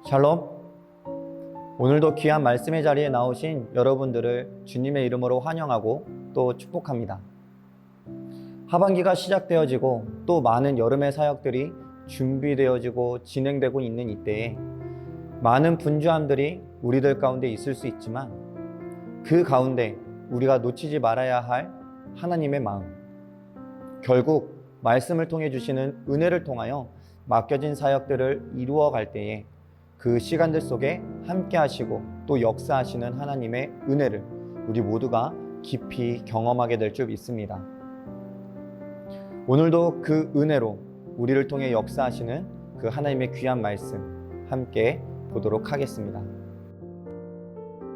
샬롬. 오늘도 귀한 말씀의 자리에 나오신 여러분들을 주님의 이름으로 환영하고 또 축복합니다. 하반기가 시작되어지고 또 많은 여름의 사역들이 준비되어지고 진행되고 있는 이때에 많은 분주함들이 우리들 가운데 있을 수 있지만 그 가운데 우리가 놓치지 말아야 할 하나님의 마음, 결국 말씀을 통해 주시는 은혜를 통하여 맡겨진 사역들을 이루어 갈 때에 그 시간들 속에 함께 하시고 또 역사하시는 하나님의 은혜를 우리 모두가 깊이 경험하게 될 줄 믿습니다. 오늘도 그 은혜로 우리를 통해 역사하시는 그 하나님의 귀한 말씀 함께 보도록 하겠습니다.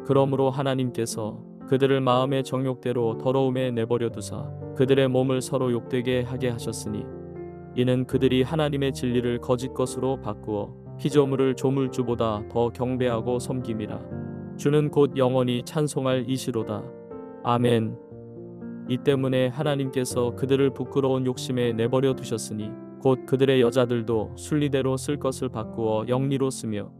그러므로 하나님께서 그들을 마음의 정욕대로 더러움에 내버려 두사 그들의 몸을 서로 욕되게 하게 하셨으니 이는 그들이 하나님의 진리를 거짓 것으로 바꾸어 피조물을 조물주보다 더 경배하고 섬김이라. 주는 곧 영원히 찬송할 이시로다. 아멘. 이 때문에 하나님께서 그들을 부끄러운 욕심에 내버려 두셨으니 곧 그들의 여자들도 순리대로 쓸 것을 바꾸어 영리로 쓰며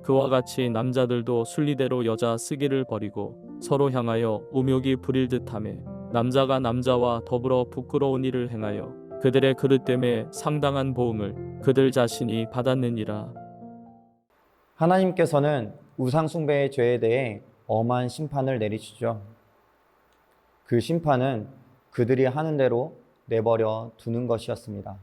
그와 같이 남자들도 순리대로 여자 쓰기를 버리고 서로 향하여 우욕이 부릴 듯하며 남자가 남자와 더불어 부끄러운 일을 행하여 그들의 그릇됨에 상당한 보응을 그들 자신이 받았느니라. 하나님께서는 우상 숭배의 죄에 대해 엄한 심판을 내리시죠. 그 심판은 그들이 하는 대로 내버려 두는 것이었습니다.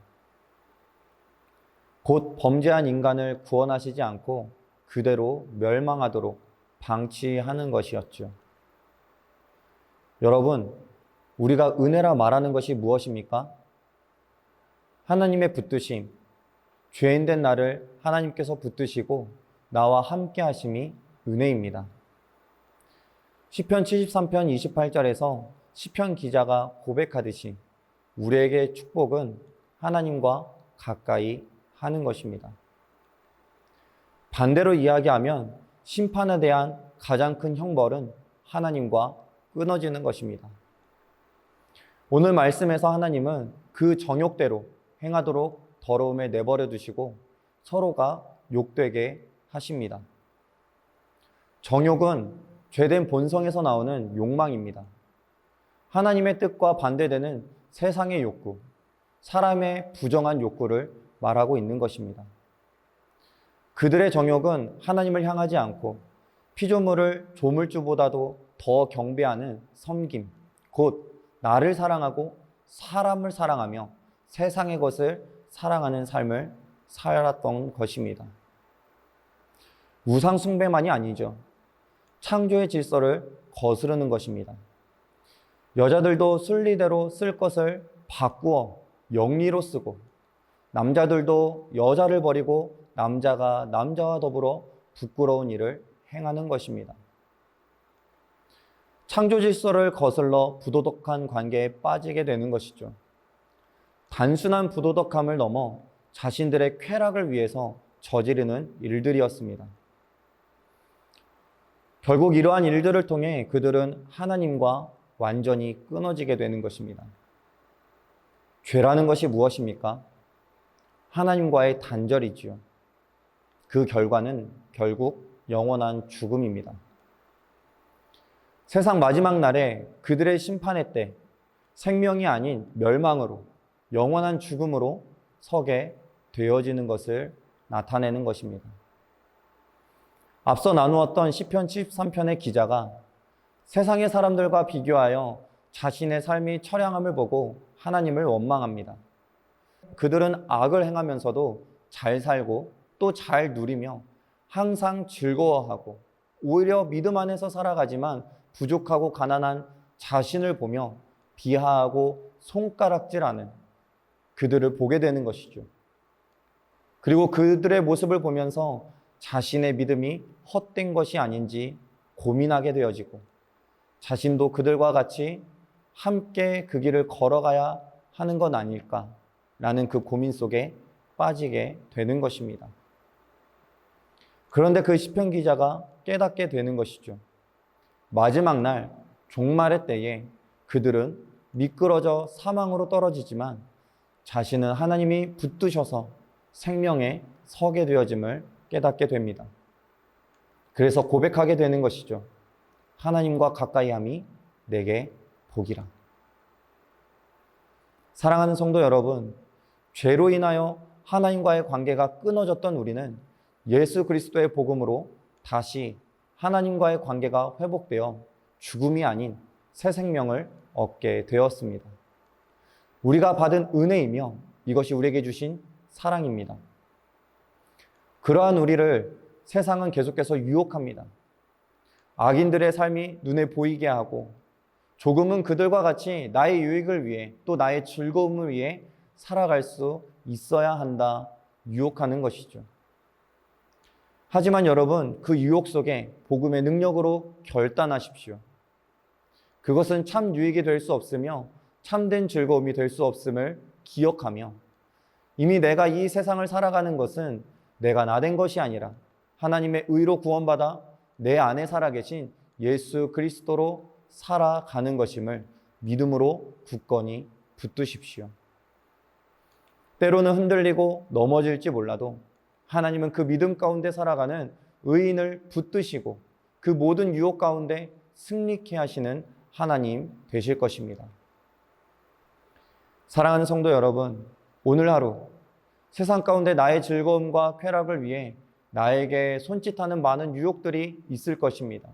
곧 범죄한 인간을 구원하시지 않고 그대로 멸망하도록 방치하는 것이었죠. 여러분, 우리가 은혜라 말하는 것이 무엇입니까? 하나님의 붙드심, 죄인된 나를 하나님께서 붙드시고 나와 함께 하심이 은혜입니다. 시편 73편 28절에서 시편 기자가 고백하듯이 우리에게 축복은 하나님과 가까이 하는 것입니다. 반대로 이야기하면 심판에 대한 가장 큰 형벌은 하나님과 끊어지는 것입니다. 오늘 말씀에서 하나님은 그 정욕대로 행하도록 더러움에 내버려 두시고 서로가 욕되게 하십니다. 정욕은 죄된 본성에서 나오는 욕망입니다. 하나님의 뜻과 반대되는 세상의 욕구, 사람의 부정한 욕구를 말하고 있는 것입니다. 그들의 정욕은 하나님을 향하지 않고 피조물을 조물주보다도 더 경배하는 섬김, 곧 나를 사랑하고 사람을 사랑하며 세상의 것을 사랑하는 삶을 살았던 것입니다. 우상 숭배만이 아니죠. 창조의 질서를 거스르는 것입니다. 여자들도 순리대로 쓸 것을 바꾸어 영리로 쓰고 남자들도 여자를 버리고 남자가 남자와 더불어 부끄러운 일을 행하는 것입니다. 창조 질서를 거슬러 부도덕한 관계에 빠지게 되는 것이죠. 단순한 부도덕함을 넘어 자신들의 쾌락을 위해서 저지르는 일들이었습니다. 결국 이러한 일들을 통해 그들은 하나님과 완전히 끊어지게 되는 것입니다. 죄라는 것이 무엇입니까? 하나님과의 단절이지요. 그 결과는 결국 영원한 죽음입니다. 세상 마지막 날에 그들의 심판의 때 생명이 아닌 멸망으로 영원한 죽음으로 서게 되어지는 것을 나타내는 것입니다. 앞서 나누었던 시편 73편의 기자가 세상의 사람들과 비교하여 자신의 삶이 처량함을 보고 하나님을 원망합니다. 그들은 악을 행하면서도 잘 살고 또 잘 누리며 항상 즐거워하고 오히려 믿음 안에서 살아가지만 부족하고 가난한 자신을 보며 비하하고 손가락질하는 그들을 보게 되는 것이죠. 그리고 그들의 모습을 보면서 자신의 믿음이 헛된 것이 아닌지 고민하게 되어지고 자신도 그들과 같이 함께 그 길을 걸어가야 하는 건 아닐까라는 그 고민 속에 빠지게 되는 것입니다. 그런데 그 시편 기자가 깨닫게 되는 것이죠. 마지막 날 종말의 때에 그들은 미끄러져 사망으로 떨어지지만 자신은 하나님이 붙드셔서 생명에 서게 되어짐을 깨닫게 됩니다. 그래서 고백하게 되는 것이죠. 하나님과 가까이함이 내게 복이라. 사랑하는 성도 여러분, 죄로 인하여 하나님과의 관계가 끊어졌던 우리는 예수 그리스도의 복음으로 다시 하나님과의 관계가 회복되어 죽음이 아닌 새 생명을 얻게 되었습니다. 우리가 받은 은혜이며 이것이 우리에게 주신 사랑입니다. 그러한 우리를 세상은 계속해서 유혹합니다. 악인들의 삶이 눈에 보이게 하고 조금은 그들과 같이 나의 유익을 위해 또 나의 즐거움을 위해 살아갈 수 있어야 한다 유혹하는 것이죠. 하지만 여러분, 그 유혹 속에 복음의 능력으로 결단하십시오. 그것은 참 유익이 될 수 없으며 참된 즐거움이 될 수 없음을 기억하며 이미 내가 이 세상을 살아가는 것은 내가 나된 것이 아니라 하나님의 의로 구원받아 내 안에 살아계신 예수 그리스도로 살아가는 것임을 믿음으로 굳건히 붙드십시오. 때로는 흔들리고 넘어질지 몰라도 하나님은 그 믿음 가운데 살아가는 의인을 붙드시고 그 모든 유혹 가운데 승리케 하시는 하나님 되실 것입니다. 사랑하는 성도 여러분, 오늘 하루 세상 가운데 나의 즐거움과 쾌락을 위해 나에게 손짓하는 많은 유혹들이 있을 것입니다.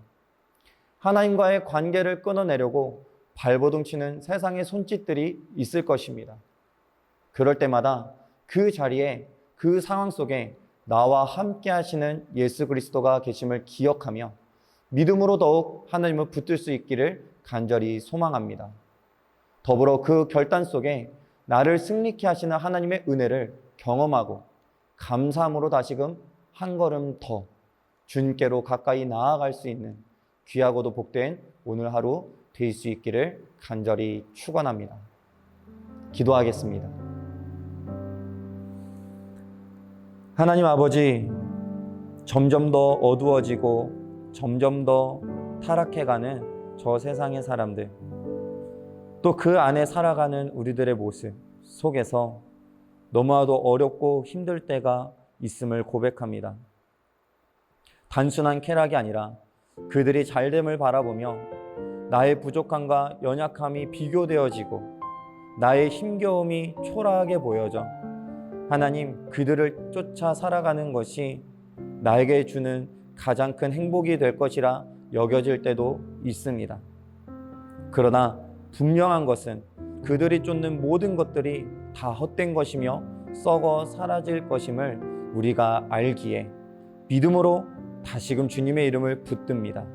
하나님과의 관계를 끊어내려고 발버둥 치는 세상의 손짓들이 있을 것입니다. 그럴 때마다 그 자리에 그 상황 속에 나와 함께 하시는 예수 그리스도가 계심을 기억하며 믿음으로 더욱 하나님을 붙들 수 있기를 간절히 소망합니다. 더불어 그 결단 속에 나를 승리케 하시는 하나님의 은혜를 경험하고 감사함으로 다시금 한 걸음 더 주님께로 가까이 나아갈 수 있는 귀하고도 복된 오늘 하루 될 수 있기를 간절히 축원합니다. 기도하겠습니다. 하나님 아버지, 점점 더 어두워지고 점점 더 타락해가는 저 세상의 사람들, 또 그 안에 살아가는 우리들의 모습 속에서 너무나도 어렵고 힘들 때가 있음을 고백합니다. 단순한 쾌락이 아니라 그들이 잘됨을 바라보며 나의 부족함과 연약함이 비교되어지고 나의 힘겨움이 초라하게 보여져 하나님, 그들을 쫓아 살아가는 것이 나에게 주는 가장 큰 행복이 될 것이라 여겨질 때도 있습니다. 그러나 분명한 것은 그들이 쫓는 모든 것들이 다 헛된 것이며 썩어 사라질 것임을 우리가 알기에 믿음으로 다시금 주님의 이름을 붙듭니다.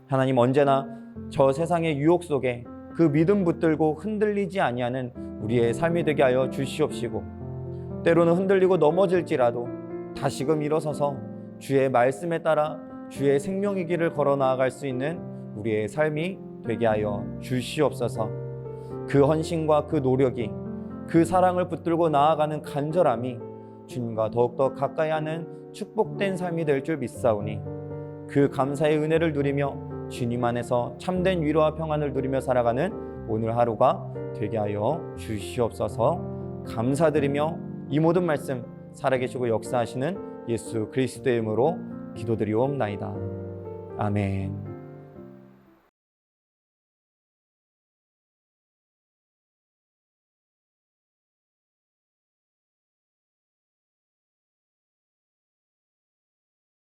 하나님, 언제나 저 세상의 유혹 속에 그 믿음 붙들고 흔들리지 아니하는 우리의 삶이 되게 하여 주시옵시고, 때로는 흔들리고 넘어질지라도 다시금 일어서서 주의 말씀에 따라 주의 생명의 길을 걸어 나아갈 수 있는 우리의 삶이 되게 하여 주시옵소서. 그 헌신과 그 노력이, 그 사랑을 붙들고 나아가는 간절함이 주님과 더욱더 가까이 하는 축복된 삶이 될 줄 믿사오니 그 감사의 은혜를 누리며 주님 안에서 참된 위로와 평안을 누리며 살아가는 오늘 하루가 되게 하여 주시옵소서. 감사드리며 이 모든 말씀 살아계시고 역사하시는 예수 그리스도의 이름으로 기도드리옵나이다. 아멘.